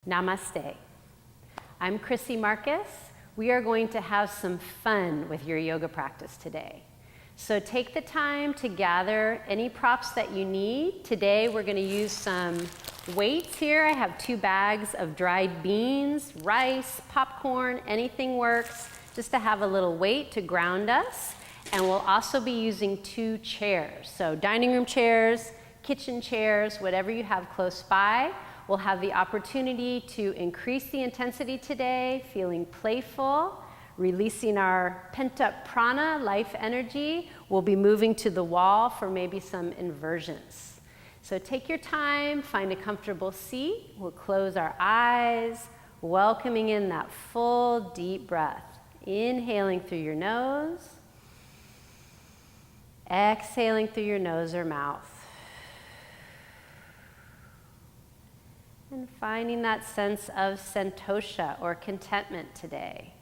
Namaste. I'm Krissy Marchus. We are going to have some fun with your yoga practice today. So take the time to gather any props that you need. Today we're going to use some weights here. I have 2 bags of dried beans, rice, popcorn, anything works, just to have a little weight to ground us. And we'll also be using 2 chairs. So dining room chairs, kitchen chairs, whatever you have close by. We'll have the opportunity to increase the intensity today, feeling playful, releasing our pent-up prana, life energy. We'll be moving to the wall for maybe some inversions. So take your time, find a comfortable seat. We'll close our eyes, welcoming in that full, deep breath. Inhaling through your nose, exhaling through your nose or mouth. And finding that sense of santosha or contentment today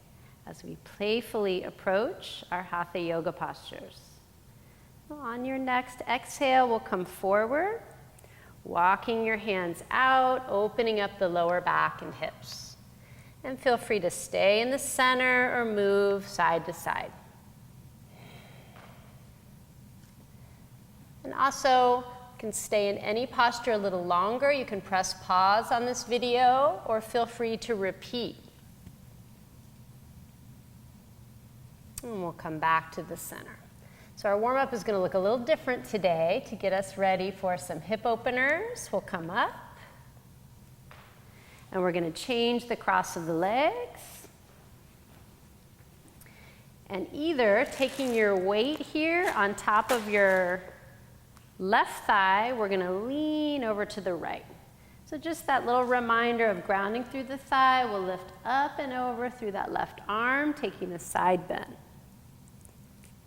as we playfully approach our Hatha yoga postures. On your next exhale, we'll come forward, walking your hands out, opening up the lower back and hips. And feel free to stay in the center or move side to side. And also, you can stay in any posture a little longer. You can press pause on this video or feel free to repeat. And we'll come back to the center. So our warm-up is going to look a little different today to get us ready for some hip openers. We'll come up. And we're going to change the cross of the legs. And either taking your weight here on top of your left thigh, we're going to lean over to the right. So just that little reminder of grounding through the thigh. We'll lift up and over through that left arm, taking a side bend.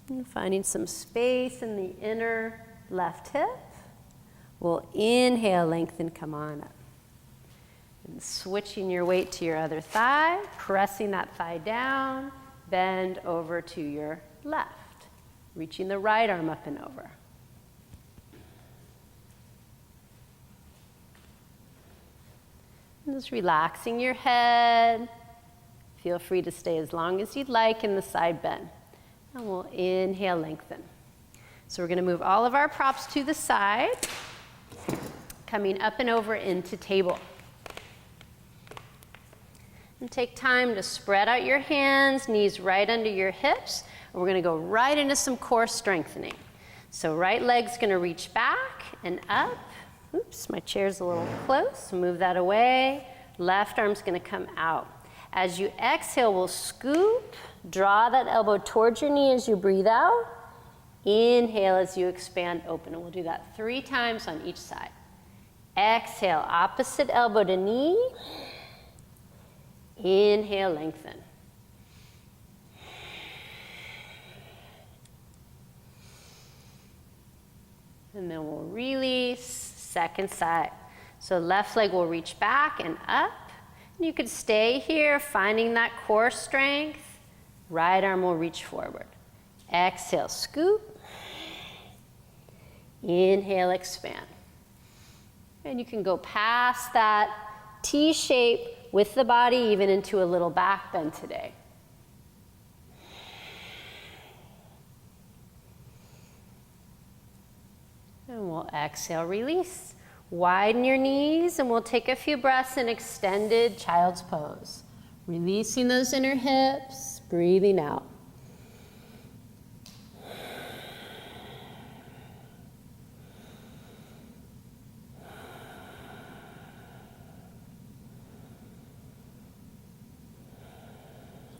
And finding some space in the inner left hip. We'll inhale, lengthen, come on up. And switching your weight to your other thigh, pressing that thigh down, bend over to your left. Reaching the right arm up and over. Just relaxing your head. Feel free to stay as long as you'd like in the side bend. And we'll inhale, lengthen. So we're going to move all of our props to the side, coming up and over into table. And take time to spread out your hands, knees right under your hips. And we're going to go right into some core strengthening. So right leg's going to reach back and up. Oops, my chair's a little close. Move that away. Left arm's going to come out. As you exhale, we'll scoop. Draw that elbow towards your knee as you breathe out. Inhale as you expand, open. And we'll do that 3 times on each side. Exhale, opposite elbow to knee. Inhale, lengthen. And then we'll release. Second side. So left leg will reach back and up. And you could stay here, finding that core strength. Right arm will reach forward. Exhale, scoop. Inhale, expand. And you can go past that T shape with the body, even into a little back bend today. And we'll exhale, release. Widen your knees, and we'll take a few breaths in extended child's pose. Releasing those inner hips, breathing out.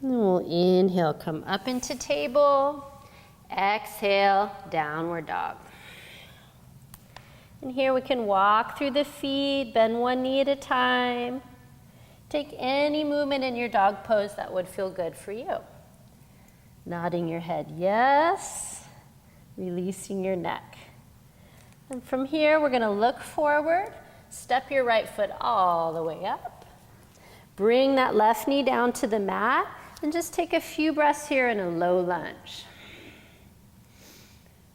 And we'll inhale, come up into table. Exhale, downward dog. And here we can walk through the feet, bend one knee at a time. Take any movement in your dog pose that would feel good for you. Nodding your head, yes. Releasing your neck. And from here, we're going to look forward. Step your right foot all the way up. Bring that left knee down to the mat. And just take a few breaths here in a low lunge.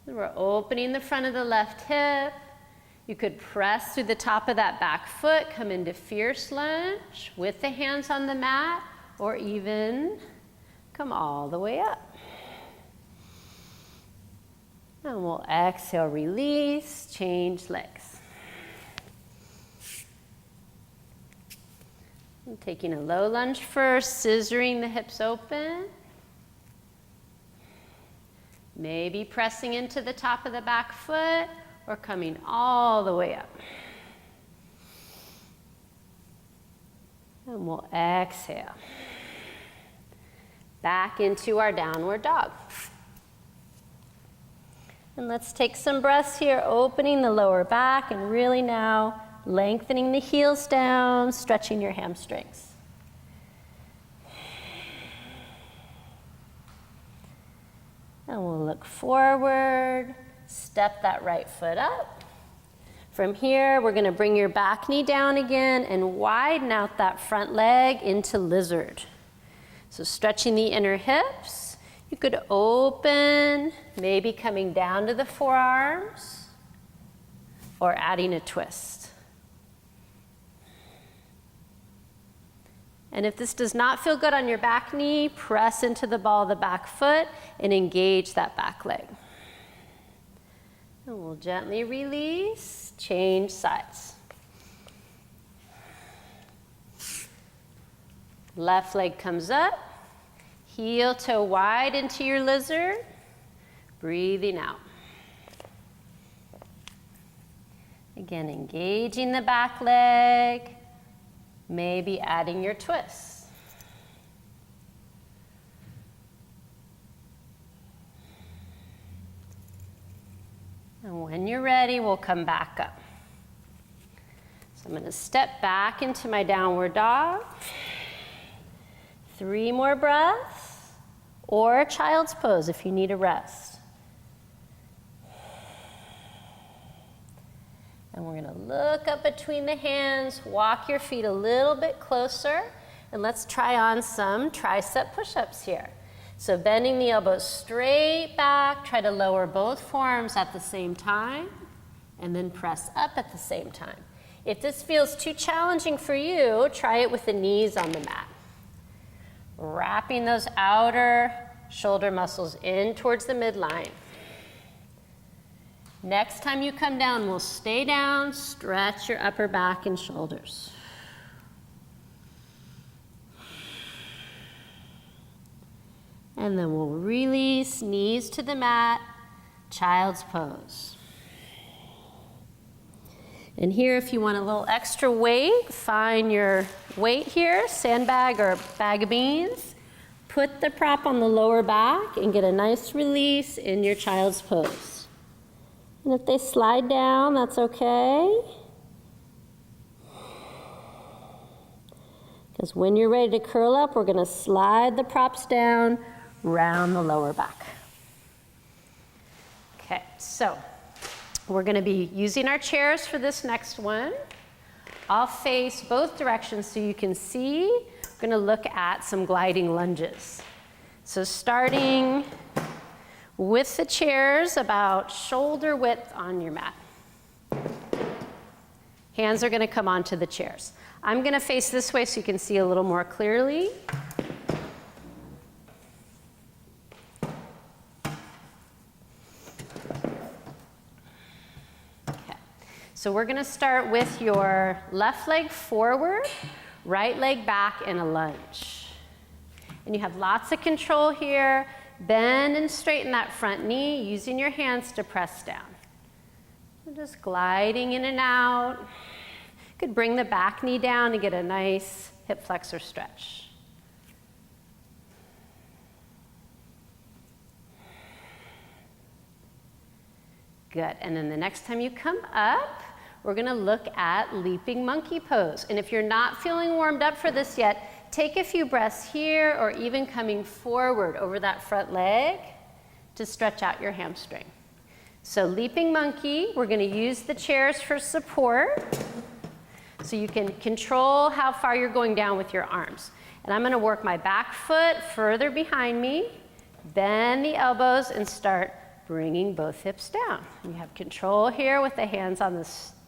And we're opening the front of the left hip. You could press through the top of that back foot, come into fierce lunge with the hands on the mat, or even come all the way up. And we'll exhale, release, change legs. I'm taking a low lunge first, scissoring the hips open. Maybe pressing into the top of the back foot or coming all the way up. And we'll exhale. Back into our downward dog. And let's take some breaths here, opening the lower back and really now lengthening the heels down, stretching your hamstrings. And we'll look forward, step that right foot up. From here, we're going to bring your back knee down again and widen out that front leg into lizard. So stretching the inner hips. You could open, maybe coming down to the forearms or adding a twist. And if this does not feel good on your back knee, press into the ball of the back foot and engage that back leg. And we'll gently release, change sides. Left leg comes up. Heel toe wide into your lizard, breathing out. Again, engaging the back leg, maybe adding your twist. And when you're ready, we'll come back up. So I'm going to step back into my downward dog. 3 more breaths, or child's pose if you need a rest. And we're going to look up between the hands, walk your feet a little bit closer, and let's try on some tricep push-ups here. So bending the elbows straight back, try to lower both forearms at the same time, and then press up at the same time. If this feels too challenging for you, try it with the knees on the mat. Wrapping those outer shoulder muscles in towards the midline. Next time you come down, we'll stay down, stretch your upper back and shoulders. And then we'll release, knees to the mat, child's pose. And here, if you want a little extra weight, find your weight here, sandbag or bag of beans. Put the prop on the lower back and get a nice release in your child's pose. And if they slide down, that's okay. Because when you're ready to curl up, we're going to slide the props down, round the lower back. Okay, so we're going to be using our chairs for this next one. I'll face both directions so you can see. We're going to look at some gliding lunges. So starting with the chairs about shoulder width on your mat. Hands are going to come onto the chairs. I'm going to face this way so you can see a little more clearly. So we're going to start with your left leg forward, right leg back in a lunge. And you have lots of control here. Bend and straighten that front knee, using your hands to press down. So just gliding in and out. You could bring the back knee down and get a nice hip flexor stretch. Good. And then the next time you come up, we're going to look at leaping monkey pose. And if you're not feeling warmed up for this yet, take a few breaths here or even coming forward over that front leg to stretch out your hamstring. So leaping monkey, we're going to use the chairs for support so you can control how far you're going down with your arms. And I'm going to work my back foot further behind me, bend the elbows, and start bringing both hips down. You have control here with the hands on the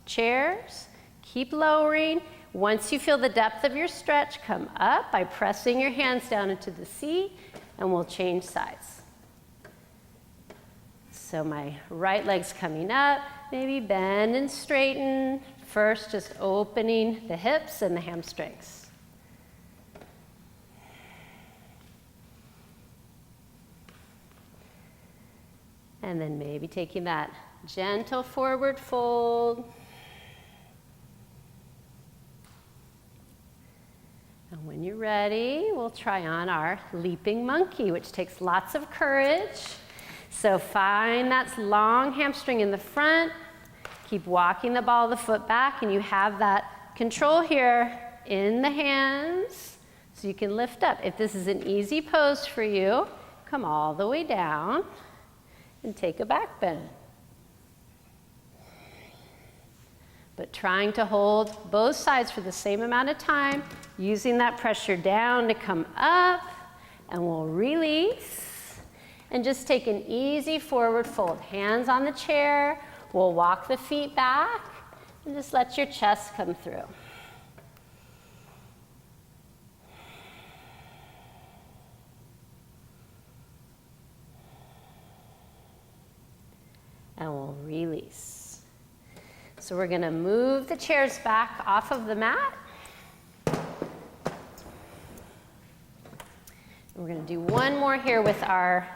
chairs. Keep lowering. Once you feel the depth of your stretch, come up by pressing your hands down into the seat, and we'll change sides. So my right leg's coming up, maybe bend and straighten. First, just opening the hips and the hamstrings. And then maybe taking that gentle forward fold. And when you're ready, we'll try on our leaping monkey, which takes lots of courage. So find that long hamstring in the front. Keep walking the ball of the foot back, and you have that control here in the hands, so you can lift up. If this is an easy pose for you, come all the way down and take a back bend. But trying to hold both sides for the same amount of time, using that pressure down to come up, and we'll release. And just take an easy forward fold. Hands on the chair. We'll walk the feet back and just let your chest come through. And we'll release. So we're going to move the chairs back off of the mat. We're going to do one more here with our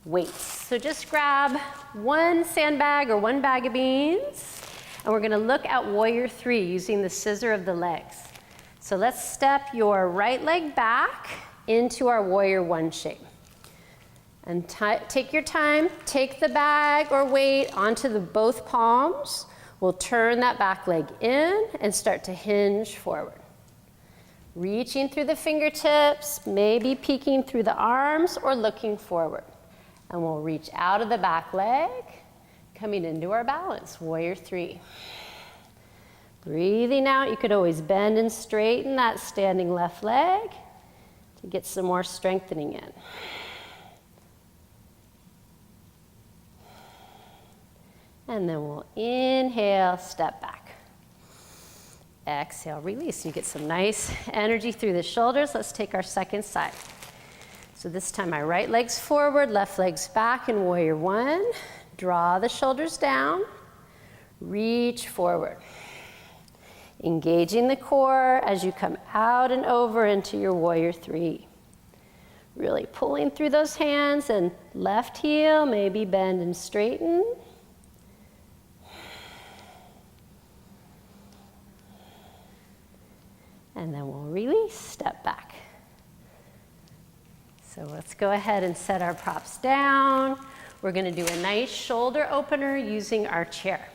weights. So just grab one sandbag or one bag of beans, and we're going to look at warrior 3 using the scissor of the legs. So let's step your right leg back into our warrior 1 shape. And take your time, take the bag or weight onto the both palms. We'll turn that back leg in and start to hinge forward. Reaching through the fingertips, maybe peeking through the arms or looking forward. And we'll reach out of the back leg, coming into our balance, warrior 3. Breathing out, you could always bend and straighten that standing left leg to get some more strengthening in. And then we'll inhale, step back. Exhale, release. You get some nice energy through the shoulders. Let's take our second side. So this time my right leg's forward, left leg's back in warrior 1. Draw the shoulders down. Reach forward. Engaging the core as you come out and over into your warrior 3. Really pulling through those hands, and left heel, maybe bend and straighten. And then we'll release, step back. So let's go ahead and set our props down. We're going to do a nice shoulder opener using our chair.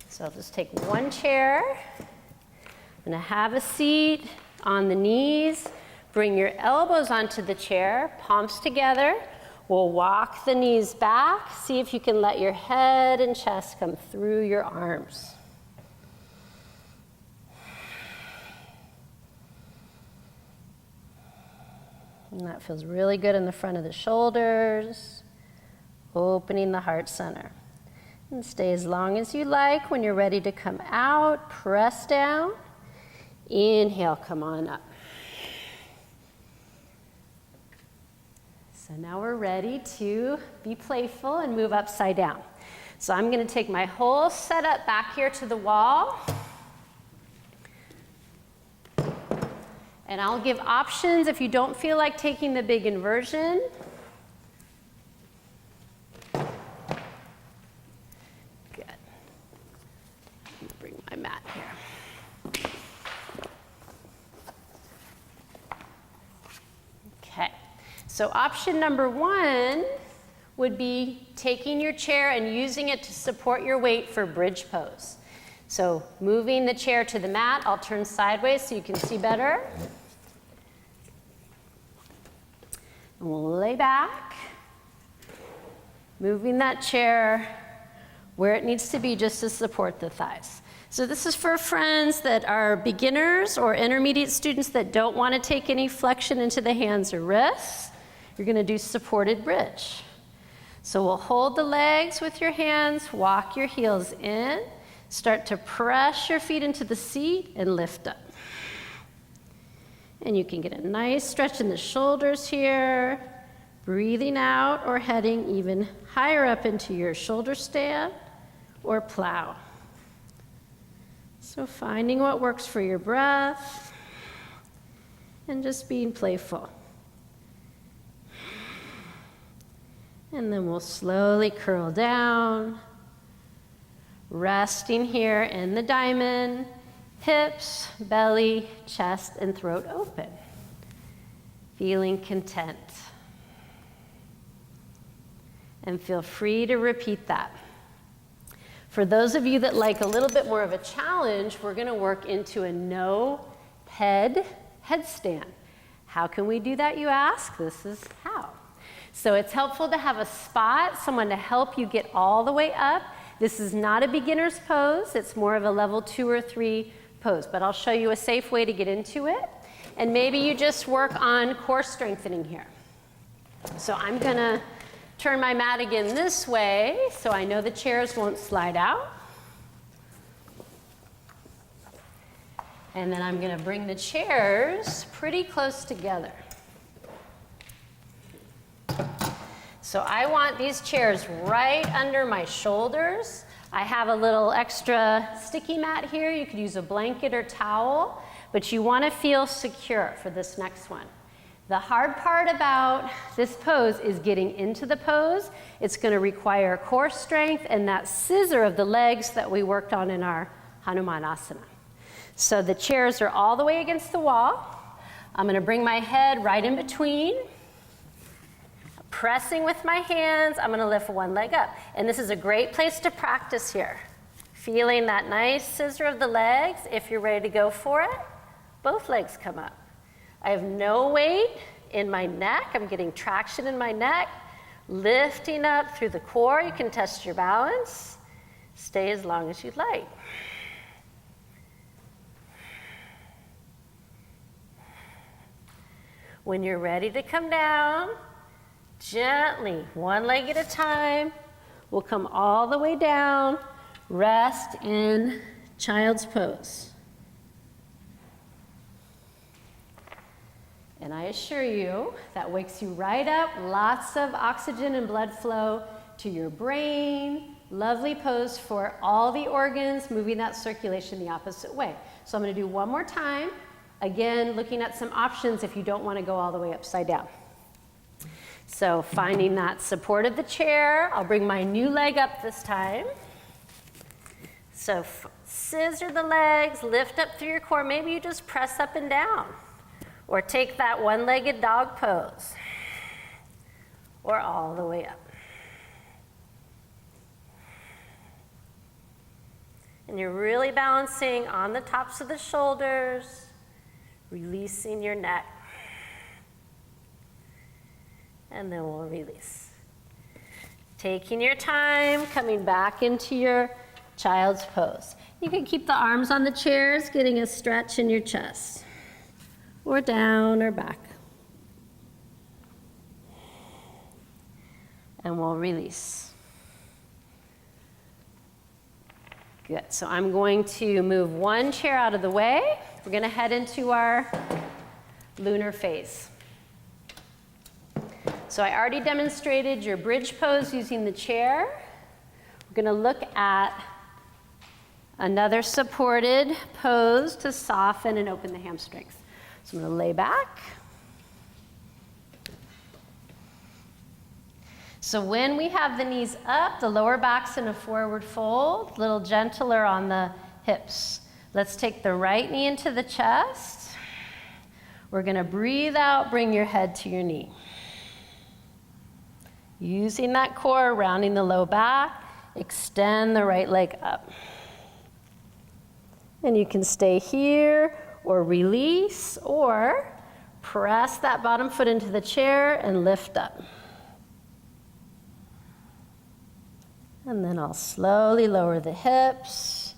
So I'll just take one chair. I'm going to have a seat on the knees. Bring your elbows onto the chair, palms together. We'll walk the knees back. See if you can let your head and chest come through your arms. And that feels really good in the front of the shoulders, opening the heart center. And stay as long as you like. When you're ready to come out, press down. Inhale, come on up. So now we're ready to be playful and move upside down. So I'm going to take my whole setup back here to the wall. And I'll give options if you don't feel like taking the big inversion. Good. Let me bring my mat here. Okay. So option number 1 would be taking your chair and using it to support your weight for bridge pose. So moving the chair to the mat, I'll turn sideways so you can see better. And we'll lay back, moving that chair where it needs to be just to support the thighs. So this is for friends that are beginners or intermediate students that don't want to take any flexion into the hands or wrists. You're going to do supported bridge. So we'll hold the legs with your hands, walk your heels in. Start to press your feet into the seat and lift up. And you can get a nice stretch in the shoulders here, breathing out or heading even higher up into your shoulder stand or plow. So finding what works for your breath and just being playful. And then we'll slowly curl down, resting here in the diamond, hips, belly, chest, and throat open. Feeling content. And feel free to repeat that. For those of you that like a little bit more of a challenge, we're going to work into a no headstand. How can we do that, you ask? This is how. So it's helpful to have a spot, someone to help you get all the way up. This is not a beginner's pose. It's more of a level 2 or 3 pose, but I'll show you a safe way to get into it. And maybe you just work on core strengthening here. So I'm going to turn my mat again this way so I know the chairs won't slide out. And then I'm going to bring the chairs pretty close together. So I want these chairs right under my shoulders. I have a little extra sticky mat here. You could use a blanket or towel, but you want to feel secure for this next one. The hard part about this pose is getting into the pose. It's going to require core strength and that scissor of the legs that we worked on in our Hanumanasana. So the chairs are all the way against the wall. I'm going to bring my head right in between. Pressing with my hands, I'm going to lift one leg up. And this is a great place to practice here. Feeling that nice scissor of the legs. If you're ready to go for it, both legs come up. I have no weight in my neck. I'm getting traction in my neck. Lifting up through the core. You can test your balance. Stay as long as you'd like. When you're ready to come down, gently, one leg at a time, we'll come all the way down, rest in child's pose. And I assure you, that wakes you right up, lots of oxygen and blood flow to your brain. Lovely pose for all the organs, moving that circulation the opposite way. So I'm going to do one more time. Again, looking at some options if you don't want to go all the way upside down. So finding that support of the chair. I'll bring my new leg up this time. So scissor the legs, lift up through your core. Maybe you just press up and down. Or take that one-legged dog pose. Or all the way up. And you're really balancing on the tops of the shoulders, releasing your neck. And then we'll release. Taking your time, coming back into your child's pose. You can keep the arms on the chairs, getting a stretch in your chest. Or down or back. And we'll release. Good, so I'm going to move one chair out of the way. We're going to head into our lunar phase. So I already demonstrated your bridge pose using the chair. We're going to look at another supported pose to soften and open the hamstrings. So I'm going to lay back. So when we have the knees up, the lower back's in a forward fold, a little gentler on the hips. Let's take the right knee into the chest. We're going to breathe out, bring your head to your knee. Using that core, rounding the low back, extend the right leg up. And you can stay here or release or press that bottom foot into the chair and lift up. And then I'll slowly lower the hips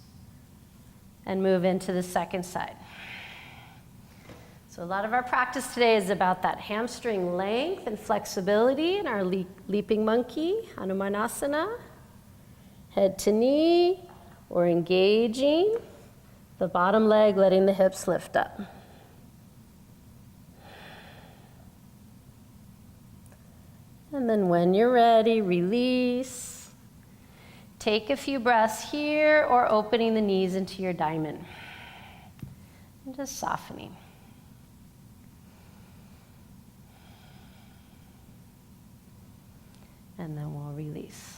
and move into the second side. So a lot of our practice today is about that hamstring length and flexibility in our leaping monkey, Hanumanasana. Head to knee or engaging the bottom leg, letting the hips lift up. And then when you're ready, release. Take a few breaths here or opening the knees into your diamond. And just softening. And then we'll release.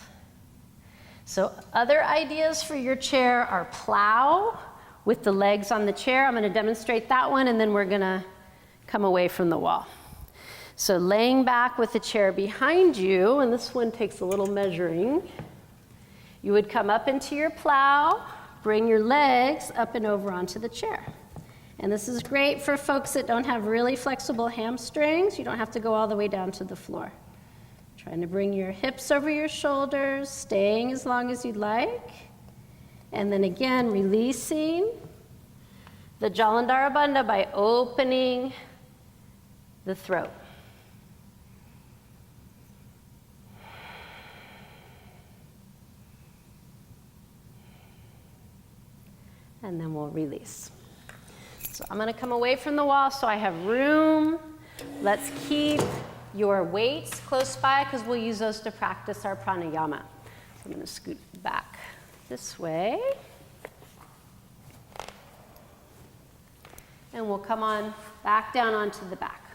So other ideas for your chair are plow with the legs on the chair. I'm going to demonstrate that one, and then we're going to come away from the wall. So laying back with the chair behind you, and this one takes a little measuring, you would come up into your plow, bring your legs up and over onto the chair. And this is great for folks that don't have really flexible hamstrings. You don't have to go all the way down to the floor. Trying to bring your hips over your shoulders, staying as long as you'd like. And then again, releasing the Jalandhara Bandha by opening the throat. And then we'll release. So I'm going to come away from the wall so I have room. Let's keep your weights close by because we'll use those to practice our pranayama. So I'm going to scoot back this way. And we'll come on back down onto the back.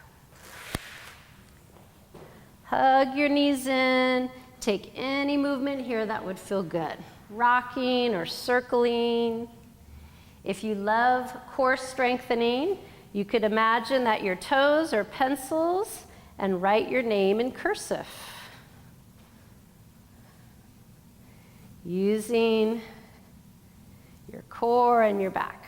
Hug your knees in. Take any movement here that would feel good. Rocking or circling. If you love core strengthening, you could imagine that your toes are pencils and write your name in cursive. Using your core and your back.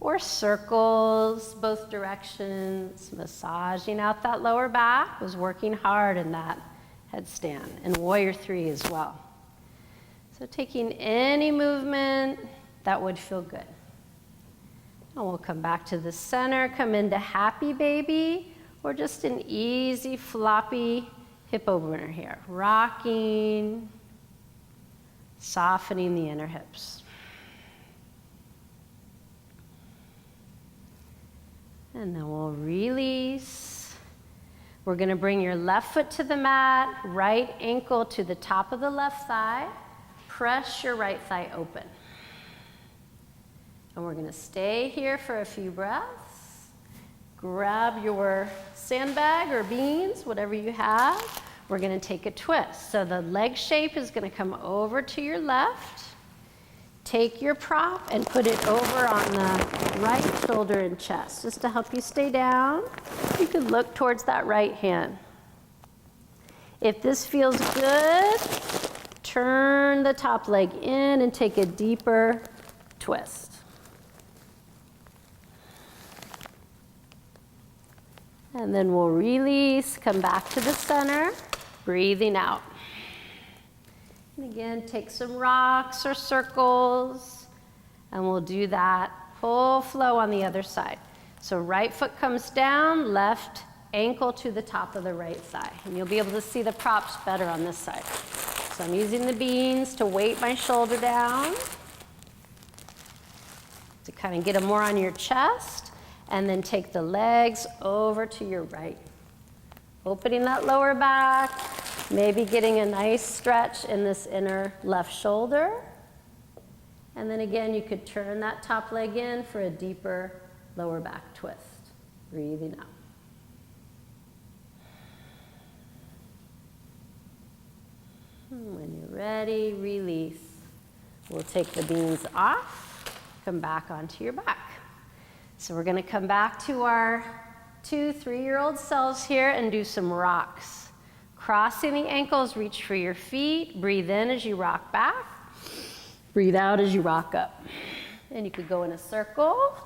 Or circles, both directions, massaging out that lower back. Was working hard in that headstand, and warrior 3 as well. So taking any movement that would feel good. And we'll come back to the center, come into happy baby, or just an easy floppy hip opener here. Rocking, softening the inner hips. And then we'll release. We're going to bring your left foot to the mat, right ankle to the top of the left thigh. Press your right thigh open. And we're going to stay here for a few breaths. Grab your sandbag or beans, whatever you have. We're going to take a twist. So the leg shape is going to come over to your left. Take your prop and put it over on the right shoulder and chest, just to help you stay down. You can look towards that right hand. If this feels good, turn the top leg in and take a deeper twist. And then we'll release, come back to the center, breathing out. And again, take some rocks or circles, and we'll do that full flow on the other side. So right foot comes down, left ankle to the top of the right thigh. And you'll be able to see the props better on this side. So I'm using the beans to weight my shoulder down, to kind of get them more on your chest, and then take the legs over to your right. Opening that lower back, maybe getting a nice stretch in this inner left shoulder. And then again, you could turn that top leg in for a deeper lower back twist. Breathing out. When you're ready, release. We'll take the beans off, come back onto your back. So we're going to come back to our 2 3-year-old selves here and do some rocks. Crossing the ankles, reach for your feet. Breathe in as you rock back. Breathe out as you rock up. And you could go in a circle.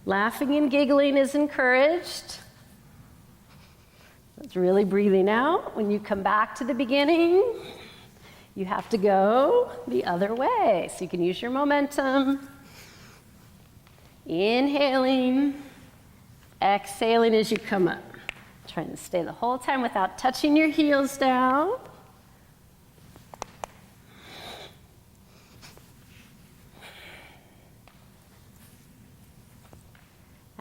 Laughing and giggling is encouraged. It's really breathing out. When you come back to the beginning, you have to go the other way. So you can use your momentum. Inhaling, exhaling as you come up. Trying to stay the whole time without touching your heels down.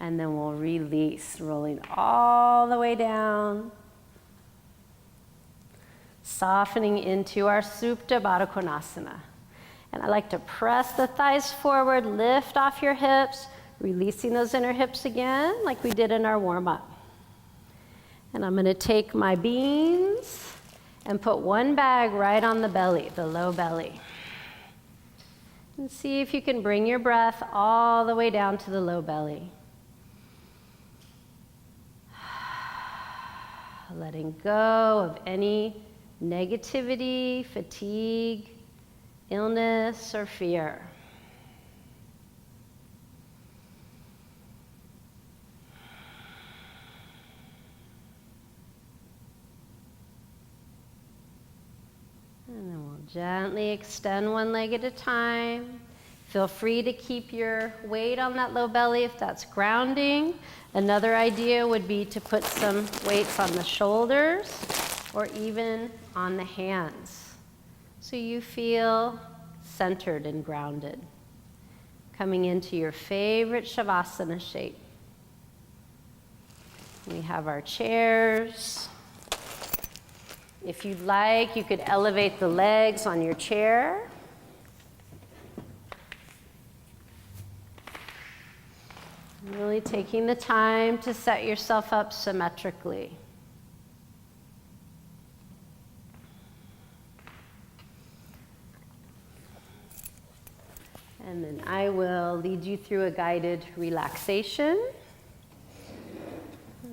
And then we'll release, rolling all the way down. Softening into our Supta Baddha Konasana. And I like to press the thighs forward, lift off your hips, releasing those inner hips again, like we did in our warm-up. And I'm going to take my beans and put one bag right on the belly, the low belly. And see if you can bring your breath all the way down to the low belly. Letting go of any negativity, fatigue, illness, or fear. And then we'll gently extend one leg at a time. Feel free to keep your weight on that low belly if that's grounding. Another idea would be to put some weights on the shoulders or even on the hands, so you feel centered and grounded. Coming into your favorite Shavasana shape. We have our chairs. If you'd like, you could elevate the legs on your chair. Really taking the time to set yourself up symmetrically. And then I will lead you through a guided relaxation,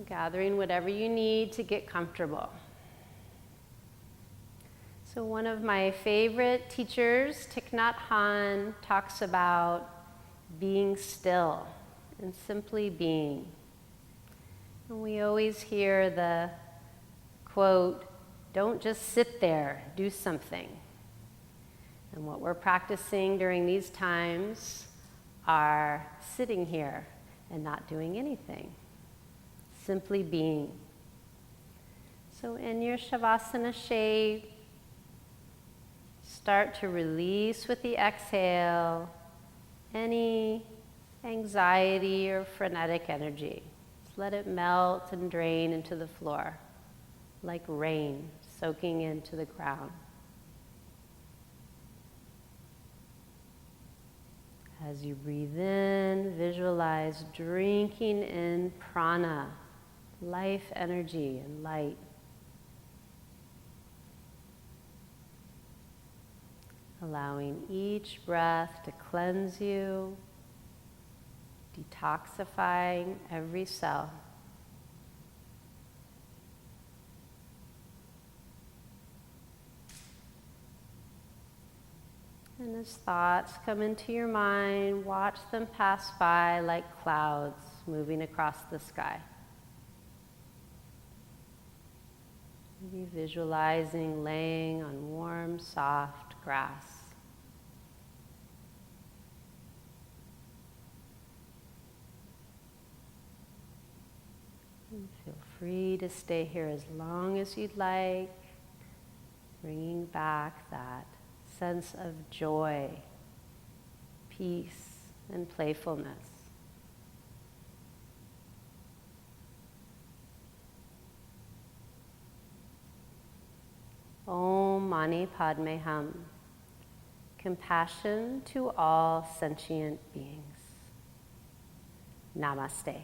gathering whatever you need to get comfortable. So one of my favorite teachers, Thich Nhat Hanh, talks about being still and simply being. And we always hear the quote, "Don't just sit there, do something." And what we're practicing during these times are sitting here and not doing anything, simply being. So in your Shavasana shape, start to release with the exhale any anxiety or frenetic energy. Just let it melt and drain into the floor like rain soaking into the ground. As you breathe in, visualize drinking in prana, life energy and light. Allowing each breath to cleanse you, detoxifying every cell. And as thoughts come into your mind, watch them pass by like clouds moving across the sky. Maybe visualizing laying on warm, soft grass. And feel free to stay here as long as you'd like, bringing back that sense of joy, peace, and playfulness. Om Mani Padme Hum. Compassion to all sentient beings. Namaste.